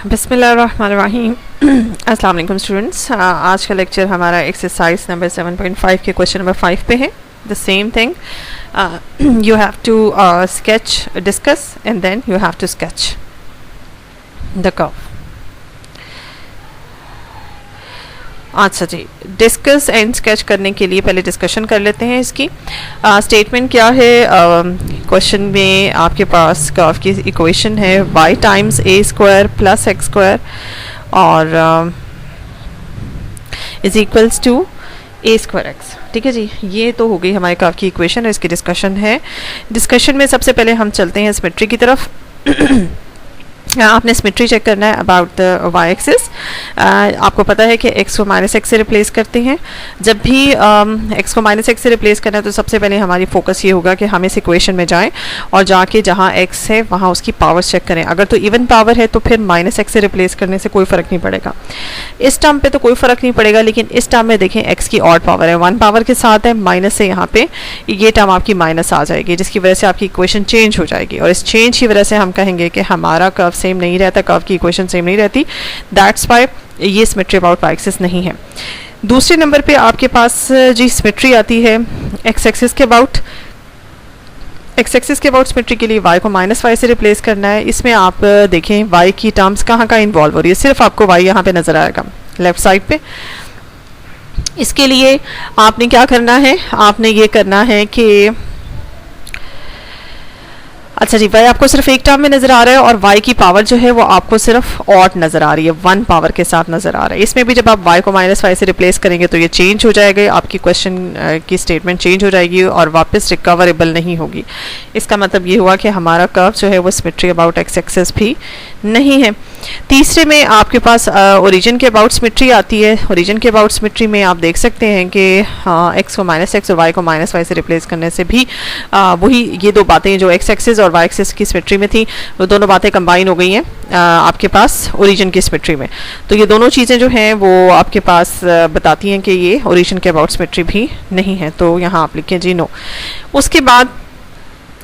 बिस्मिल्लाहिर्रहमानिर्रहीम। अस्सलाम वालेकुम स्टूडेंट्स। आज का लेक्चर हमारा एक्सरसाइज नंबर 7.5 के क्वेश्चन नंबर 5 पे है। The same thing, you have to sketch, discuss and then you have to sketch the curve. अच्छा जी, डिस्कस एंड स्केच करने के लिए पहले डिस्कशन कर लेते हैं इसकी। स्टेटमेंट क्या है? क्वेश्चन में आपके पास कर्व की इक्वेशन है y times a square plus x square और is equals to a square x. ठीक है जी, ये तो हो गई हमारे कर्व की इक्वेशन और इसकी डिस्कशन है। डिस्कशन में सबसे पहले हम चलते हैं सिमेट्री की तरफ। आपने सिमेट्री चेक करना है अबाउट द वाई एक्सिस। आपको पता है कि x को माइनस एक्स से रिप्लेस करते हैं। जब भी x को माइनस एक्स से रिप्लेस करना है तो सबसे पहले हमारी फोकस ये होगा कि हम इस इक्वेशन में जाएं और जाके जहाँ x है वहाँ उसकी पावर्स चेक करें। अगर तो इवन पावर है तो फिर माइनस एक्स से रिप्लेस करने से कोई फ़र्क नहीं पड़ेगा। इस टर्म पे तो कोई फ़र्क नहीं पड़ेगा, लेकिन इस टर्म में देखें x की ऑड पावर है, 1 पावर के साथ है, माइनस से यहाँ पे ये टर्म आपकी माइनस आ जाएगी, जिसकी वजह से आपकी इक्वेशन चेंज हो जाएगी। और इस चेंज की वजह से हम कहेंगे कि हमारा कर्व सेम नहीं रहता, कर्व की इक्वेशन सेम नहीं रहती। दैट्स वाई ये सिमेट्री अबाउट वाई एक्सिस नहीं है। दूसरे नंबर पे आपके पास जी सिमेट्री आती है एक्स एक्सिस के अबाउट। एक्स एक्सिस के अबाउट सिमेट्री के लिए y को माइनस वाई से रिप्लेस करना है। इसमें आप देखें y की टर्म्स कहाँ का इन्वॉल्व हो रही है, सिर्फ आपको y यहाँ पे नज़र आएगा लेफ्ट साइड पे। इसके लिए आपने क्या करना है, आपने ये करना है कि अच्छा जी, y आपको सिर्फ एक टर्म में नज़र आ रहा है और y की पावर जो है वो आपको सिर्फ ऑड नज़र आ रही है, 1 पावर के साथ नज़र आ रहा है। इसमें भी जब आप y को माइनस वाई से रिप्लेस करेंगे तो ये चेंज हो जाएगा, आपकी क्वेश्चन की स्टेटमेंट चेंज हो जाएगी और वापस रिकवरेबल नहीं होगी। इसका मतलब ये हुआ कि हमारा कर्व जो है वो सिमेट्री अबाउट एक्स एक्सिस भी नहीं है। तीसरे में आपके पास ओरिजिन के अबाउट सिमेट्री आती है। ओरिजिन के अबाउट सिमेट्री में आप देख सकते हैं कि x को माइनस एक्स और y को माइनस वाई से रिप्लेस करने से भी वही ये दो बातें जो x एक्सिस और y एक्सिस की सिमेट्री में थी वो दोनों बातें कंबाइन हो गई हैं आपके पास ओरिजिन की सिमेट्री में। तो ये दोनों चीज़ें जो हैं वो आपके पास बताती हैं कि ये ओरिजिन के अबाउट सिमेट्री भी नहीं है, तो यहाँ आप लिखें जी नो। उसके बाद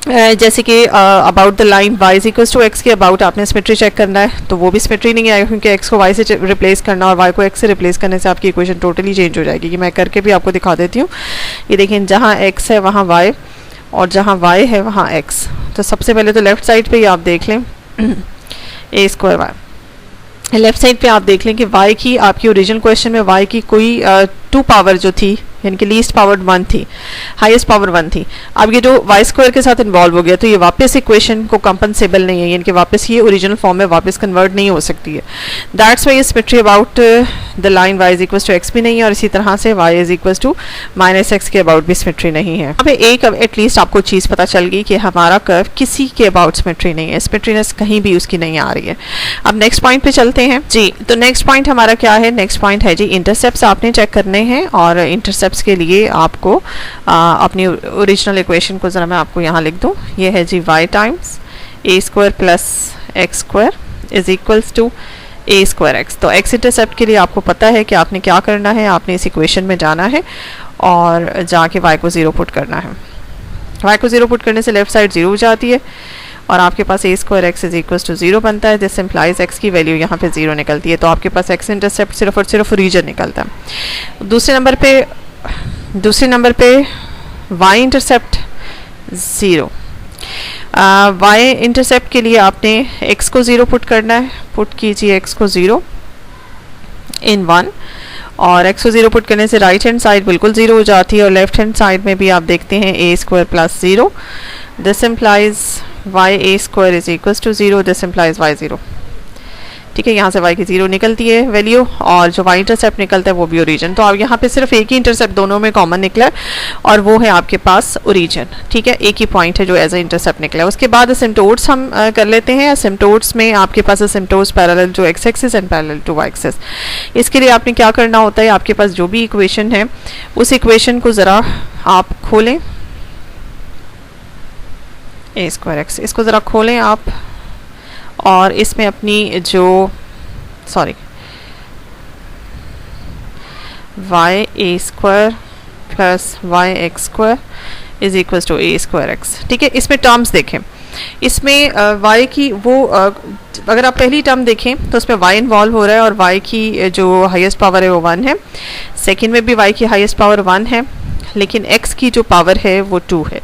जैसे कि about the line y is equals to x के अबाउट आपने सिमेट्री चेक करना है, तो वो भी सिमेट्री नहीं आएगा क्योंकि x को y से रिप्लेस करना और y को x से रिप्लेस करने से आपकी इक्वेशन टोटली चेंज हो जाएगी। कि मैं करके भी आपको दिखा देती हूँ। ये देखें, जहाँ x है वहाँ y और जहाँ y है वहाँ x। तो सबसे पहले तो लेफ़्ट साइड पे ही आप देख लें ए स्क्वायर वाई। लेफ़्ट साइड पे आप देख लें कि y की आपकी ओरिजिनल क्वेश्चन में y की कोई 2 पावर जो थी, यानी कि लीस्ट पावर 1 थी, हाईएस्ट पावर 1 थी। अब ये जो वाई स्क्वायर के साथ इन्वॉल्व हो गया तो ये वापस इक्वेशन को कंपनसेबल नहीं है, यानी कि वापस ये ओरिजिनल फॉर्म में वापस कन्वर्ट नहीं हो सकती है। That's why symmetry about the line y is equals to x भी नहीं है और इसी तरह से y is equals to minus x के अबाउट भी सिमेट्री नहीं है। अब एक एटलीस्ट आपको चीज़ पता चल गई कि हमारा कर्व किसी के अबाउट सिमेट्री नहीं है, सिमेट्रीनेस कहीं भी उसकी नहीं आ रही है। अब नेक्स्ट पॉइंट पे चलते हैं जी। तो नेक्स्ट पॉइंट हमारा क्या है? नेक्स्ट पॉइंट है जी इंटरसेप्ट्स आपने चेक करने हैं और इंटरसेप्ट्स के लिए आपको अपनी ओरिजिनल इक्वेशन को ज़रा मैं आपको यहाँ लिख दूँ। ये है जी y times a square plus x square is equals to a square x. तो x इंटरसेप्ट के लिए आपको पता है कि आपने क्या करना है, आपने इस इक्वेशन में जाना है और जाके y को 0 पुट करना है। y को 0 पुट करने से लेफ्ट साइड 0 हो जाती है और आपके पास a square x is equals to 0 बनता है। दिस इम्प्लाइज x की वैल्यू यहाँ पे 0 निकलती है, तो आपके पास x इंटरसेप्ट सिर्फ और सिर्फ रीजन निकलता है। दूसरे नंबर पे y इंटरसेप्ट 0। y इंटरसेप्ट के लिए आपने x को 0 पुट करना है। पुट कीजिए x को 0 इन 1 और x को 0 पुट करने से राइट हैंड साइड बिल्कुल 0 हो जाती है और लेफ्ट हैंड साइड में भी आप देखते हैं a square plus 0। This implies y a square is equals to 0। This implies y 0। ठीक है, यहाँ से y की 0 निकलती है वैल्यू और जो y इंटरसेप्ट निकलता है वो भी ओरिजिन। तो अब यहाँ पे सिर्फ एक ही इंटरसेप्ट दोनों में कॉमन निकला है और वो है आपके पास ओरिजिन। ठीक है, एक ही पॉइंट है जो एज ए इंटरसेप्ट निकला है। उसके बाद असिम्प्टोट्स हम कर लेते हैं। असिम्प्टोट्स में आपके पास asymptotes parallel to x axis and parallel to y axis. इसके लिए आपने क्या करना होता है, आपके पास जो भी इक्वेशन है उस इक्वेशन को ज़रा आप खोलें, ए स्क्वायर एक्स, इसको ज़रा खोलें आप और इसमें अपनी जो y a square plus y x square is equals to a square x. ठीक है, इसमें टर्म्स देखें, इसमें y की वो अगर आप पहली टर्म देखें तो उसमें y इन्वॉल्व हो रहा है और y की जो हाईएस्ट पावर है वो 1 है। सेकेंड में भी y की हाईएस्ट पावर 1 है, लेकिन x की जो पावर है वो 2 है,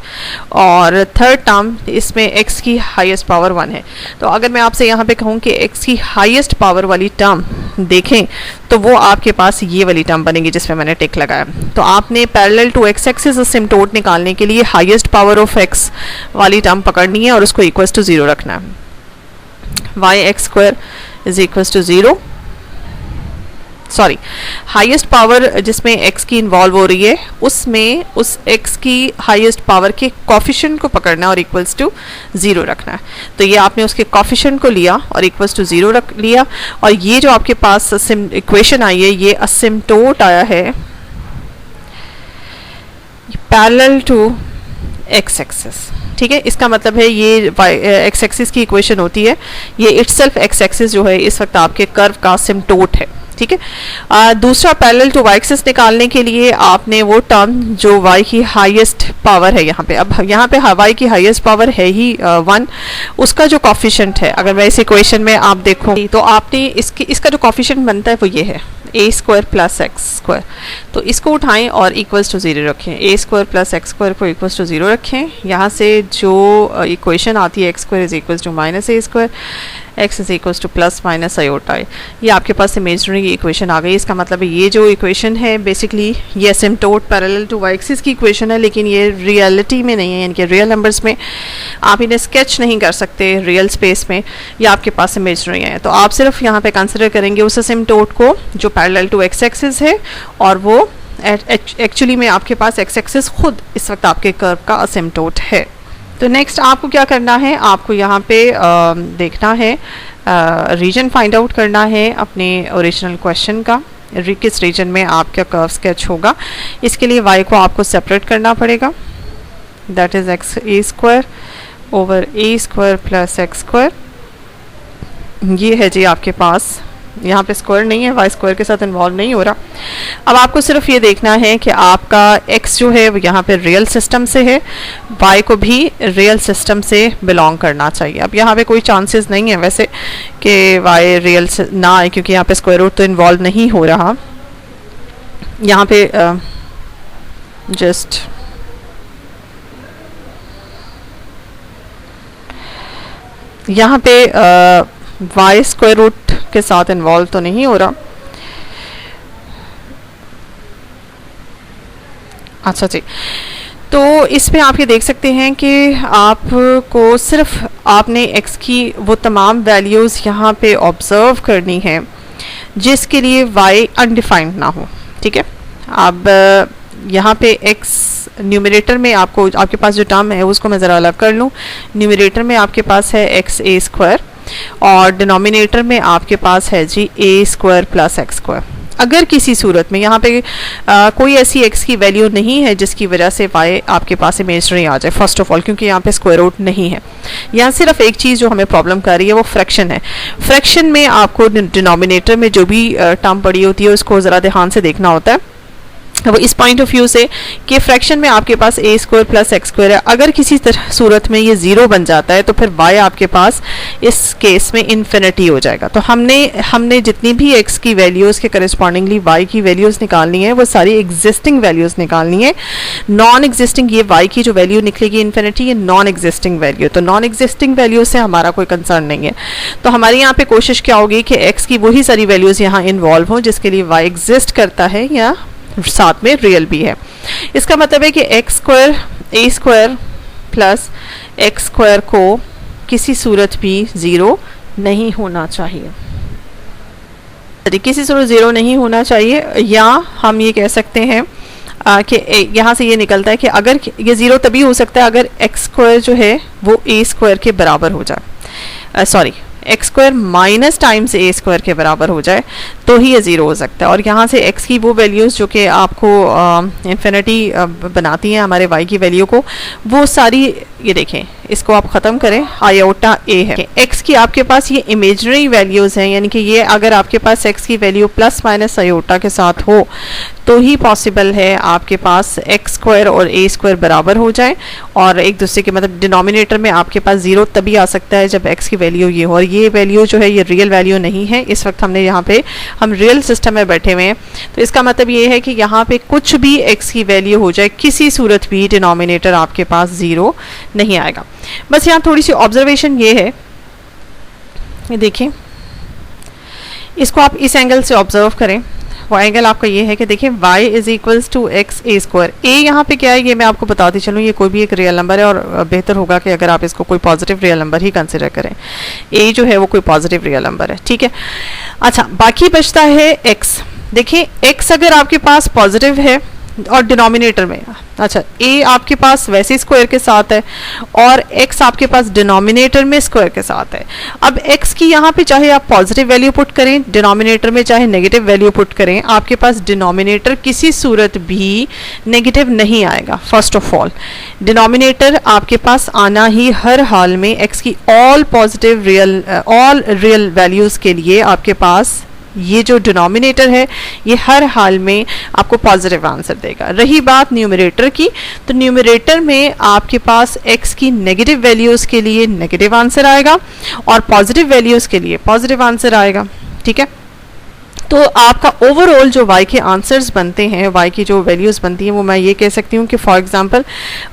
और थर्ड टर्म इसमें x की हाईएस्ट पावर 1 है। तो अगर मैं आपसे यहाँ पे कहूँ कि x की हाईएस्ट पावर वाली टर्म देखें तो वो आपके पास ये वाली टर्म बनेगी जिसमें मैंने टिक लगाया। तो आपने पैरेलल टू x एक्सिस असिम्प्टोट निकालने के लिए हाईएस्ट पावर ऑफ x वाली टर्म पकड़नी है और उसको इक्वल टू 0 रखना है। y x square is equal to 0, sorry, highest power जिसमें x की इन्वॉल्व हो रही है उसमें उस x की हाईएस्ट पावर के कोफिशिएंट को पकड़ना है और इक्वल्स टू 0 रखना है। तो ये आपने उसके कोफिशिएंट को लिया और इक्वल्स टू 0 रख लिया, और ये जो आपके पास इक्वेशन आई है ये असिम्प्टोट आया है पैरेलल टू x एक्सिस। ठीक है, इसका मतलब है ये x एक्सिस की इक्वेशन होती है, ये इटसेल्फ x एक्सिस जो है इस वक्त आपके कर्व का असिम्प्टोट है। ठीक है, दूसरा पैरेलल टू y एक्सिस निकालने के लिए आपने वो टर्म जो y की हाईएस्ट पावर है यहाँ पे, अब यहाँ पे y की हाईएस्ट पावर है ही 1, उसका जो कॉफिशिएंट है अगर मैं इस इक्वेशन में आप देखो तो आपने इसका जो कॉफिशिएंट बनता है वो ये है a square plus x square. तो इसको उठाएं और इक्वल्स टू 0 रखें, a square plus x square को इक्वल्स टू 0 रखें। यहाँ से जो इक्वेशन आती है x square is equals to minus a square, x is equals to plus minus iota, ये आपके पास इमेजिनरी इक्वेशन आ गई। इसका मतलब है ये जो इक्वेशन है बेसिकली ये असिम्प्टोट पैरेलल टू y एक्सिस की इक्वेशन है, लेकिन ये रियलिटी में नहीं है, यानी कि रियल नंबर्स में आप इन्हें स्केच नहीं कर सकते रियल स्पेस में, ये आपके पास इमेजिनरी है। तो आप सिर्फ यहाँ पे कंसिडर करेंगे उस असिम्प्टोट को जो पैरेलल टू x एक्सिस है, और वो एक्चुअली में आपके पास x एक्सिस खुद इस वक्त आपके कर्व का असिम्प्टोट है। तो नेक्स्ट आपको क्या करना है, आपको यहाँ पे देखना है, रीजन फाइंड आउट करना है अपने ओरिजिनल क्वेश्चन का, किस रीजन में आपका कर्व स्केच होगा। इसके लिए y को आपको सेपरेट करना पड़ेगा, that is x a square over A square plus x square. ये है जी आपके पास, यहाँ पे स्क्वायर नहीं है, y स्क्वायर के साथ इन्वॉल्व नहीं हो रहा। अब आपको सिर्फ ये देखना है कि आपका x जो है वो यहाँ पे रियल सिस्टम से है, y को भी रियल सिस्टम से बिलोंग करना चाहिए। अब यहाँ पे कोई चांसेस नहीं है वैसे कि y रियल ना आए, क्योंकि यहाँ पे स्क्वायर रूट तो इन्वॉल्व नहीं हो रहा। यहाँ पे जस्ट यहाँ पे y स्क्वायर रूट के साथ इन्वॉल्व तो नहीं हो रहा। अच्छा जी, तो इसमें आप ये देख सकते हैं कि आपको सिर्फ आपने x की वो तमाम वैल्यूज़ यहाँ पे ऑब्जर्व करनी है जिसके लिए y अनडिफाइंड ना हो। ठीक है, अब यहाँ पे x न्यूमरेटर में आपको आपके पास जो टर्म है उसको मैं ज़रा अलग कर लूँ। न्यूमरेटर में आपके पास है एक्स ए स्क्वायर और डिनोमिनेटर में आपके पास है जी ए स्क्वायर प्लस एक्स स्क्वायर। अगर किसी सूरत में यहाँ पे कोई ऐसी x की वैल्यू नहीं है जिसकी वजह से y आपके पास इमेजिनरी आ जाए, फर्स्ट ऑफ ऑल क्योंकि यहाँ पे स्क्वायर रूट नहीं है। यहाँ सिर्फ एक चीज़ जो हमें प्रॉब्लम कर रही है वो फ्रैक्शन है। फ्रैक्शन में आपको डिनोमिनेटर में जो भी टर्म पड़ी होती है उसको ज़रा ध्यान से देखना होता है, वो इस पॉइंट ऑफ व्यू से कि फ्रैक्शन में आपके पास a square plus x square है। अगर किसी सूरत में ये ज़ीरो बन जाता है तो फिर y आपके पास इस केस में इन्फिनिटी हो जाएगा। तो हमने जितनी भी x की वैल्यूज़ के करस्पॉन्डिंगली y की वैल्यूज़ निकालनी है वो सारी एग्जिस्टिंग वैल्यूज़ निकालनी है। नॉन एग्जिस्टिंग ये y की जो वैल्यू निकलेगी इन्फिनिटी, ये नॉन एग्जिस्टिंग वैल्यू, तो नॉन एग्जिस्टिंग वैल्यू से हमारा कोई कंसर्न नहीं है। तो हमारी यहाँ पे कोशिश क्या होगी कि x की वही सारी वैल्यूज़ यहाँ इन्वॉल्व हों जिसके लिए y एग्जिस्ट करता है या साथ में रियल भी है। इसका मतलब है कि एक्स स्क्वायर ए स्क्वायर प्लस एक्स स्क्वायर को किसी सूरत भी ज़ीरो नहीं होना चाहिए, किसी सूरत ज़ीरो नहीं होना चाहिए। या हम ये कह सकते हैं कि यहाँ से ये निकलता है कि अगर ये ज़ीरो तभी हो सकता है अगर एक्स स्क्वायर जो है वो ए स्क्वायर के बराबर हो जाए, sorry x square minus times a square के बराबर हो जाए तो ही ये ज़ीरो हो सकता है। और यहाँ से x की वो वैल्यूज़ जो कि आपको इन्फिनिटी बनाती हैं हमारे y की वैल्यू को, वो सारी ये देखें इसको आप ख़त्म करें, आयोटा ए है। x की आपके पास ये इमेजनरी वैल्यूज़ हैं, यानी कि ये अगर आपके पास x की वैल्यू प्लस माइनस आयोटा के साथ हो तो ही पॉसिबल है आपके पास x स्क्वायर और a स्क्वायर बराबर हो जाए और एक दूसरे के मतलब डिनोमिनेटर में आपके पास ज़ीरो तभी आ सकता है जब x की वैल्यू ये हो, और ये वैल्यू जो है ये रियल वैल्यू नहीं है। इस वक्त हमने यहाँ पे हम रियल सिस्टम में बैठे हुए हैं, तो इसका मतलब ये है कि यहाँ पे कुछ भी x की वैल्यू हो जाए, किसी सूरत भी डिनोमिनेटर आपके पास ज़ीरो नहीं आएगा। बस यहाँ थोड़ी सी ऑब्जर्वेशन ये है, ये देखिए इसको आप इस एंगल से ऑब्जर्व करें। वो एंगल आपका ये है कि देखिए y is equals to x a square. A यहाँ पे क्या है ये मैं आपको बताती चलूँ, ये कोई भी एक रियल नंबर है और बेहतर होगा कि अगर आप इसको कोई पॉजिटिव रियल नंबर ही कंसिडर करें। ए जो है वो कोई पॉजिटिव रियल नंबर है, ठीक है। अच्छा, बाकी बचता है x। देखिए x अगर आपके पास पॉजिटिव है और डिनोमिनेटर में, अच्छा a आपके पास वैसे स्क्वायर के साथ है और x आपके पास डिनोमिनेटर में स्क्वायर के साथ है। अब x की यहाँ पे चाहे आप पॉजिटिव वैल्यू पुट करें, डिनोमिनेटर में चाहे नेगेटिव वैल्यू पुट करें, आपके पास डिनोमिनेटर किसी सूरत भी नेगेटिव नहीं आएगा। फर्स्ट ऑफ ऑल डिनोमिनेटर आपके पास आना ही हर हाल में x की ऑल रियल वैल्यूज़ के लिए आपके पास ये जो डिनोमिनेटर है ये हर हाल में आपको पॉजिटिव आंसर देगा। रही बात न्यूमरेटर की, तो न्यूमरेटर में आपके पास x की नेगेटिव वैल्यूज़ के लिए नेगेटिव आंसर आएगा और पॉजिटिव वैल्यूज़ के लिए पॉजिटिव आंसर आएगा, ठीक है। तो आपका ओवरऑल जो y के आंसर्स बनते हैं, y की जो वैल्यूज़ बनती हैं, वो मैं ये कह सकती हूँ कि फॉर एग्जांपल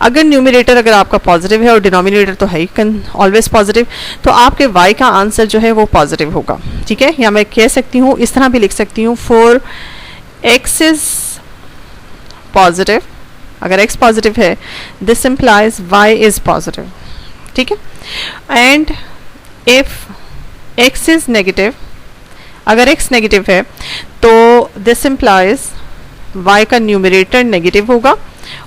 अगर न्यूमरेटर अगर आपका पॉजिटिव है और डिनोमिनेटर तो है ही ऑलवेज पॉजिटिव, तो आपके y का आंसर जो है वो पॉजिटिव होगा, ठीक है। या मैं कह सकती हूँ, इस तरह भी लिख सकती हूँ, फॉर x इज पॉजिटिव, अगर x पॉजिटिव है this implies y is positive, ठीक है। And if x is negative, अगर x नेगेटिव है तो दिस इम्प्लाइज y का न्यूमरेटर नेगेटिव होगा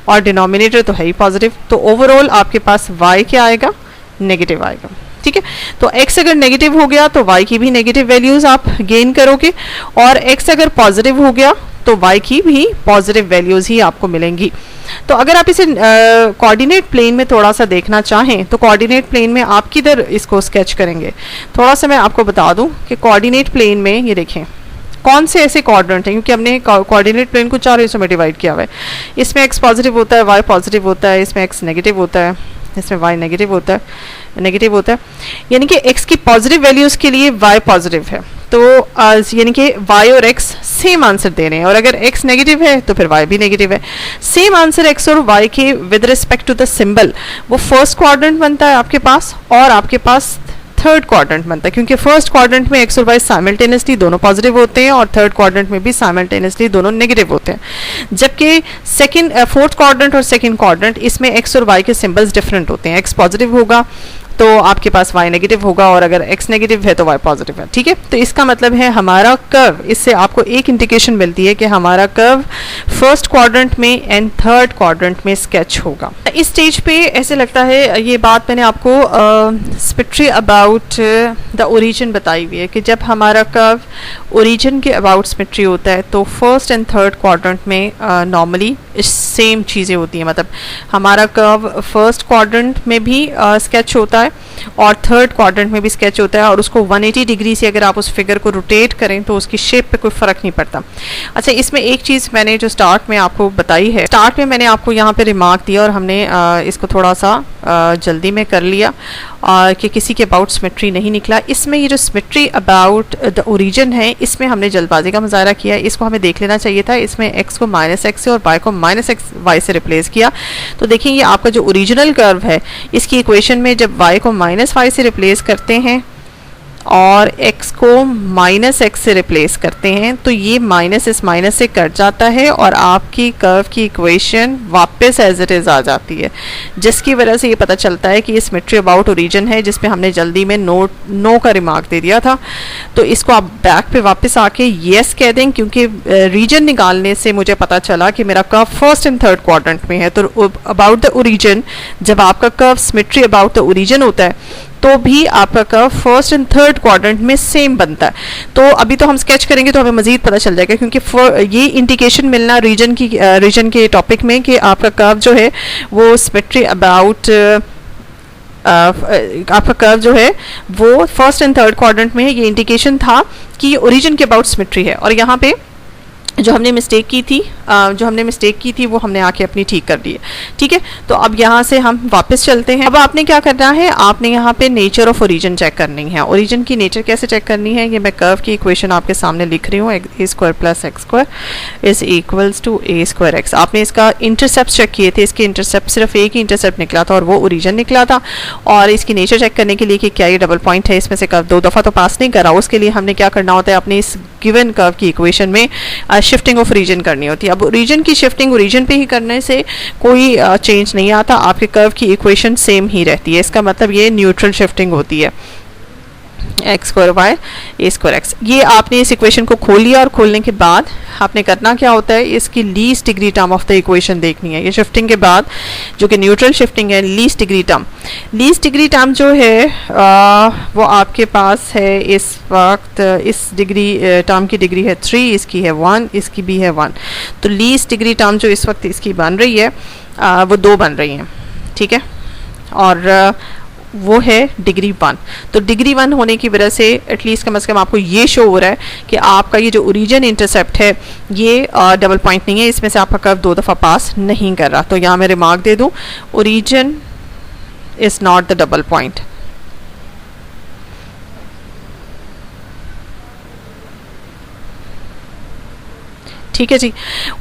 और डिनोमिनेटर तो है ही पॉजिटिव, तो ओवरऑल आपके पास y क्या आएगा, नेगेटिव आएगा, ठीक है। तो x अगर नेगेटिव हो गया तो y की भी नेगेटिव वैल्यूज़ आप गेन करोगे और x अगर पॉजिटिव हो गया तो y की भी पॉजिटिव वैल्यूज़ ही आपको मिलेंगी। तो अगर आप इसे कोऑर्डिनेट प्लेन में थोड़ा सा देखना चाहें तो कोऑर्डिनेट प्लेन में आप किधर इसको स्केच करेंगे, थोड़ा सा मैं आपको बता दूं कि कोऑर्डिनेट प्लेन में ये देखें कौन से ऐसे क्वाड्रेंट हैं, क्योंकि हमने कोऑर्डिनेट प्लेन को 4 हिस्सों में डिवाइड किया हुआ है। इसमें x पॉजिटिव होता है, y पॉजिटिव होता है, इसमें x नेगेटिव होता है, इसमें y नेगेटिव होता है, यानी कि x की पॉजिटिव वैल्यूज़ के लिए y पॉजिटिव है, तो यानी कि y और x सेम आंसर दे रहे हैं, और अगर x नेगेटिव है तो फिर y भी नेगेटिव है। सेम आंसर x और y के with respect to the symbol वो फर्स्ट क्वाड्रेंट बनता है आपके पास और आपके पास थर्ड क्वाड्रेंट बनता है, क्योंकि फर्स्ट क्वाड्रेंट में x और y साइमल्टेनियसली दोनों पॉजिटिव होते हैं और थर्ड क्वाड्रेंट में भी साइमल्टेनियसली दोनों नेगेटिव होते हैं। जबकि फोर्थ क्वाड्रेंट और सेकंड क्वाड्रेंट इसमें x और y के सिंबल्स डिफरेंट होते हैं। x पॉजिटिव होगा तो आपके पास y नेगेटिव होगा और अगर x नेगेटिव है तो y पॉजिटिव है, ठीक है। तो इसका मतलब है हमारा कर्व, इससे आपको एक इंडिकेशन मिलती है कि हमारा कर्व फर्स्ट क्वाड्रेंट में एंड थर्ड क्वाड्रेंट में स्केच होगा। इस स्टेज पे ऐसे लगता है ये बात मैंने आपको सिमेट्री अबाउट द ओरिजिन बताई हुई है कि जब हमारा कर्व ओरिजिन के अबाउट सिमेट्री होता है तो फर्स्ट एंड थर्ड क्वाड्रेंट में नॉर्मली सेम चीज़ें होती हैं, मतलब हमारा कर्व फर्स्ट क्वाड्रेंट में भी स्केच होता है और थर्ड क्वाड्रेंट में भी स्केच होता है, और उसको 180 डिग्री से अगर आप उस फिगर को रोटेट करें तो उसकी शेप पे कोई फ़र्क नहीं पड़ता। अच्छा, इसमें एक चीज़ मैंने जो स्टार्ट में आपको बताई है, स्टार्ट में मैंने आपको यहाँ पे रिमार्क दिया और हमने इसको थोड़ा सा जल्दी में कर लिया कि किसी के अबाउट सिमेट्री नहीं निकला। इसमें ये जो सिमेट्री अबाउट द ओरिजिन है इसमें हमने जल्दबाजी का मुजाहरा किया, इसको हमें देख लेना चाहिए था। इसमें x को -x से और y को -y से रिप्लेस किया, तो देखिए ये आपका जो ओरिजिनल कर्व है इसकी इक्वेशन में जब y को -y से रिप्लेस करते हैं और x को -x से रिप्लेस करते हैं तो ये माइनस इस माइनस से कट जाता है और आपकी कर्व की इक्वेशन वापस एज इट इज़ आ जाती है, जिसकी वजह से ये पता चलता है कि ये सिमेट्री अबाउट ओरिजिन है, जिस पे हमने जल्दी में नो का रिमार्क दे दिया था। तो इसको आप बैक पे वापस आके येस कह दें, क्योंकि रीजन निकालने से मुझे पता चला कि मेरा curve first and third quadrant में है। तो अबाउट द ओरिजिन, जब आपका curve symmetry about the origin होता है तो भी आपका curve first and third quadrant में सेम बनता है। तो अभी तो हम स्केच करेंगे तो हमें मजीद पता चल जाएगा, क्योंकि ये इंडिकेशन मिलना रीजन के टॉपिक में कि आपका कर्व जो है वो सिमेट्री अबाउट आपका कर्व जो है वो फर्स्ट एंड थर्ड क्वाड्रेंट में है, ये इंडिकेशन था कि ओरिजिन के अबाउट सिमेट्री है। और यहाँ पे जो हमने मिस्टेक की थी वो हमने आके अपनी ठीक कर ली है। ठीक है, तो अब यहाँ से हम वापस चलते हैं। अब आपने क्या करना है, आपने यहाँ पे नेचर ऑफ ओरिजिन चेक करनी है। ओरिजिन की नेचर कैसे चेक करनी है, ये मैं कर्व की इक्वेशन आपके सामने लिख रही हूँ, a square plus x square is equals to a square x. आपने इसका इंटरसेप्ट चेक किए थे, इसके इंटरसेप्ट सिर्फ एक ही इंटरसेप्ट निकला था और वो ओरिजिन निकला था। और इसकी नेचर चेक करने के लिए कि क्या ये डबल पॉइंट है, इसमें से कर्व 2 दफ़ा तो पास नहीं करा, उसके लिए हमने क्या करना होता है, अपने इस गिवन कर्व की इक्वेशन में शिफ्टिंग ऑफ रीजन करनी होती है। अब रीजन की शिफ्टिंग ओरिजिन पे ही करने से कोई चेंज नहीं आता, आपके कर्व की इक्वेशन सेम ही रहती है। इसका मतलब ये न्यूट्रल शिफ्टिंग होती है, एक्स स्क्वायर वाई ए स्क्वायर एक्स। ये आपने इस इक्वेशन को खोल लिया और खोलने के बाद आपने करना क्या होता है, इसकी least degree term of the equation देखनी है। ये शिफ्टिंग के बाद जो कि न्यूट्रल शिफ्टिंग है, लीस्ट डिग्री टर्म जो है वो आपके पास है इस वक्त, इस डिग्री टर्म की डिग्री है 3, इसकी है 1, इसकी भी है 1। तो लीस्ट डिग्री टर्म जो इस वक्त इसकी बन रही है वो 2 बन रही हैं। ठीक है, और वो है डिग्री 1। तो डिग्री 1 होने की वजह से एटलीस्ट कम से कम आपको ये शो हो रहा है कि आपका ये जो ओरिजिन इंटरसेप्ट है ये डबल पॉइंट नहीं है, इसमें से आपका कर्व 2 दफ़ा पास नहीं कर रहा। तो यहाँ मैं रिमार्क दे दूँ, origin is not the double point. ठीक है जी,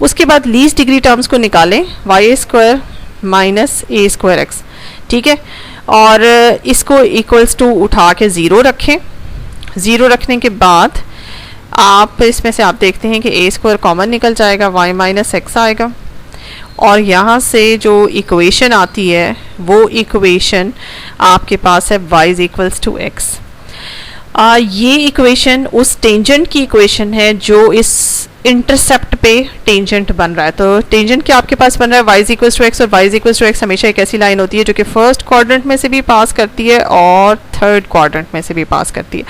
उसके बाद लीस्ट डिग्री टर्म्स को निकालें, Y square minus a square x. ठीक है, और इसको इक्वल्स टू उठा के 0 रखें। 0 रखने के बाद आप इसमें से आप देखते हैं कि ए स्क्वायर कॉमन निकल जाएगा, वाई माइनस एक्स आएगा। और यहाँ से जो इक्वेशन आती है वो इक्वेशन आपके पास है y is equals to x. ये इक्वेशन उस टेंजेंट की इक्वेशन है जो इस इंटरसेप्ट पे टेंजेंट बन रहा है। तो टेंजेंट क्या आपके पास बन रहा है, y is equals to x. और y is equals to x हमेशा एक ऐसी लाइन होती है जो कि फर्स्ट क्वाड्रेंट में से भी पास करती है और थर्ड क्वाड्रेंट में से भी पास करती है।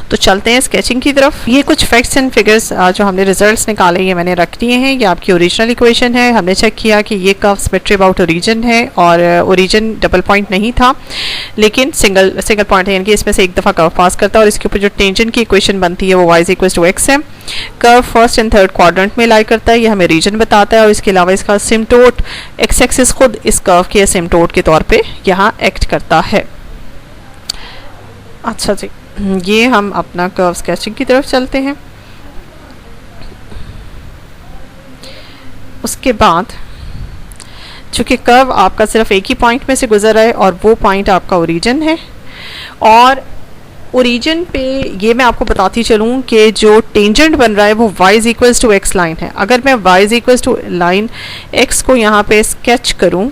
तो चलते हैं स्केचिंग की तरफ। ये कुछ फैक्ट्स एंड फिगर्स जो हमने रिजल्ट्स निकाले ये मैंने रख दिए हैं। ये आपकी ओरिजिनल इक्वेशन है। हमने चेक किया कि ये कर्व सिमेट्री अबाउट ओरिजिन है और ओरिजिन डबल पॉइंट नहीं था लेकिन सिंगल पॉइंट है, यानी कि इसमें से एक दफ़ा कर्व पास करता है। और इसके ऊपर जो टेंजेंट की इक्वेशन बनती है वो y is equals to x है। Curve first and third quadrant में लाई करता है, ये हमें रीजन बताता है। और इसके अलावा इसका सिम्टोट एक्स एक्सिस खुद इस कर्व के सिम्टोट के तौर पे यहाँ एक्ट करता है। अच्छा जी, ये हम अपना कर्व स्केचिंग की तरफ चलते हैं। उसके बाद चूँकि कर्व आपका सिर्फ एक ही पॉइंट में से गुजर रहा है और वो पॉइंट आपका ओरिजिन है, और ओरिजिन पे ये मैं आपको बताती चलूँ कि जो टेंजेंट बन रहा है वो y is equals to x line है। अगर मैं y is equals to line x को यहाँ पे स्केच करूँ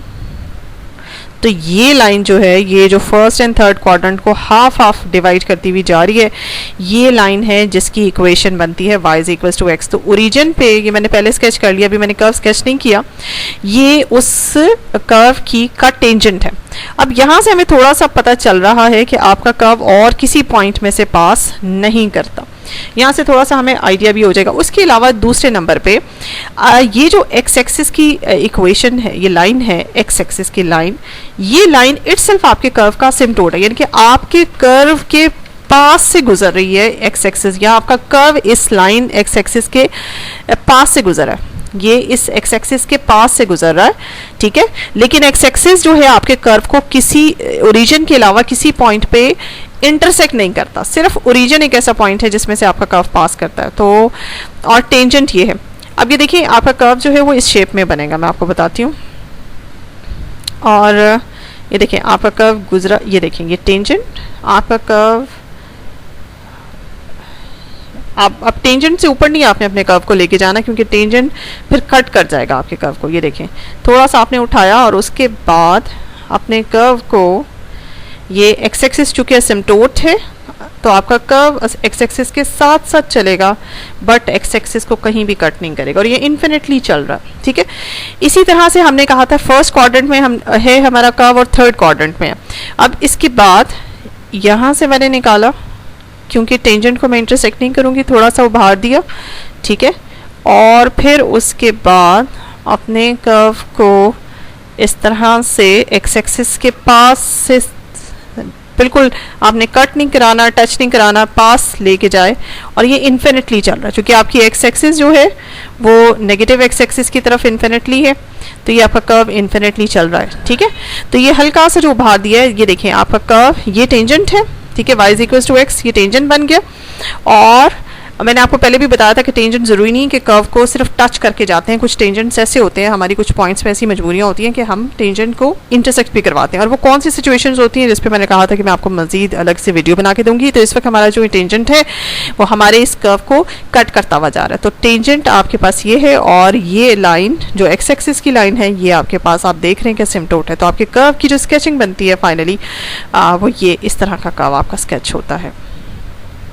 तो ये लाइन जो है, ये जो फर्स्ट एंड थर्ड क्वाड्रेंट को हाफ हाफ डिवाइड करती हुई जा रही है, ये लाइन है जिसकी इक्वेशन बनती है y is equals to x. तो ओरिजिन पे ये मैंने पहले स्केच कर लिया, अभी मैंने कर्व स्केच नहीं किया, ये उस कर्व की का टेंजेंट है। अब यहाँ से हमें थोड़ा सा पता चल रहा है कि आपका कर्व और किसी पॉइंट में से पास नहीं करता, यहाँ से थोड़ा सा हमें आइडिया भी हो जाएगा। उसके अलावा दूसरे नंबर पे ये जो एक्स एक्सिस की इक्वेशन है, ये लाइन है एक्स एक्सिस की लाइन, ये लाइन इटसेल्फ आपके कर्व का सिम्टोट है, यानी कि आपके कर्व के पास से गुजर रही है एक्स एक्सिस। या आपका कर्व इस लाइन एक्स एक्सिस के पास से गुजर रहा है, ये इस एक्स एक्सिस के पास से गुजर रहा है। ठीक है, लेकिन एक्स एक्सिस जो है आपके कर्व को किसी ओरिजिन के अलावा किसी पॉइंट पे इंटरसेक्ट नहीं करता, सिर्फ ओरिजिन एक ऐसा पॉइंट है जिसमें से आपका कर्व पास करता है। तो और टेंजेंट ये है। अब ये देखिए आपका कर्व जो है वो इस शेप में बनेगा, मैं आपको बताती हूँ। और ये देखिए आपका कर्व गुजरा, ये देखें ये टेंजेंट आपका कर्व। अब टेंजेंट से ऊपर नहीं आपने अपने कर्व को लेके जाना, क्योंकि टेंजेंट फिर कट कर जाएगा आपके कर्व को। ये देखें थोड़ा सा आपने उठाया और उसके बाद अपने कर्व को, ये एक्स एक्सिस चूँकि असिम्प्टोट है तो आपका कर्व एक्स एक्सिस के साथ साथ चलेगा, बट एक्स एक्सिस को कहीं भी कट नहीं करेगा और ये इन्फिनिटली चल रहा है। ठीक है, इसी तरह से हमने कहा था फर्स्ट क्वाड्रेंट में हम है हमारा कर्व और थर्ड क्वाड्रेंट में है। अब इसके बाद यहाँ से मैंने निकाला, क्योंकि टेंजेंट को मैं इंटरसेक्ट नहीं करूँगी, थोड़ा सा उभार दिया। ठीक है, और फिर उसके बाद अपने कर्व को इस तरह से एक्स एक्सिस के पास से बिल्कुल आपने कट नहीं कराना, टच नहीं कराना, पास लेके जाए और ये इन्फिनिटली चल रहा है, क्योंकि आपकी एक्स एक्सिस जो है वो नेगेटिव एक्स एक्सिस की तरफ इन्फिनिटली है, तो ये आपका कर्व इन्फिनिटली चल रहा है। ठीक है, तो ये हल्का सा जो उभार दिया है, ये देखें आपका कर्व, ये टेंजेंट है। ठीक है, y is equal to x, ये टेंजेंट बन गया। और मैंने आपको पहले भी बताया था कि टेंजेंट जरूरी नहीं कि कर्व को सिर्फ टच करके जाते हैं, कुछ टेंजेंट्स ऐसे होते हैं, हमारी कुछ पॉइंट्स में ऐसी मजबूरियां होती हैं कि हम टेंजेंट को इंटरसेक्ट भी करवाते हैं, और वो कौन सी सिचुएशंस होती हैं जिस पे मैंने कहा था कि मैं आपको मजीद अलग से वीडियो बना के दूंगी। तो इस वक्त हमारा जो टेंजेंट है वो हमारे इस कर्व को कट करता हुआ जा रहा है। तो टेंजेंट आपके पास ये है, और ये लाइन जो एक्स एक्सिस की लाइन है ये आपके पास आप देख रहे हैं कि सिम्टोट है। तो आपके कर्व की जो स्केचिंग बनती है फाइनली वो ये इस तरह का कर्व आपका स्केच होता है।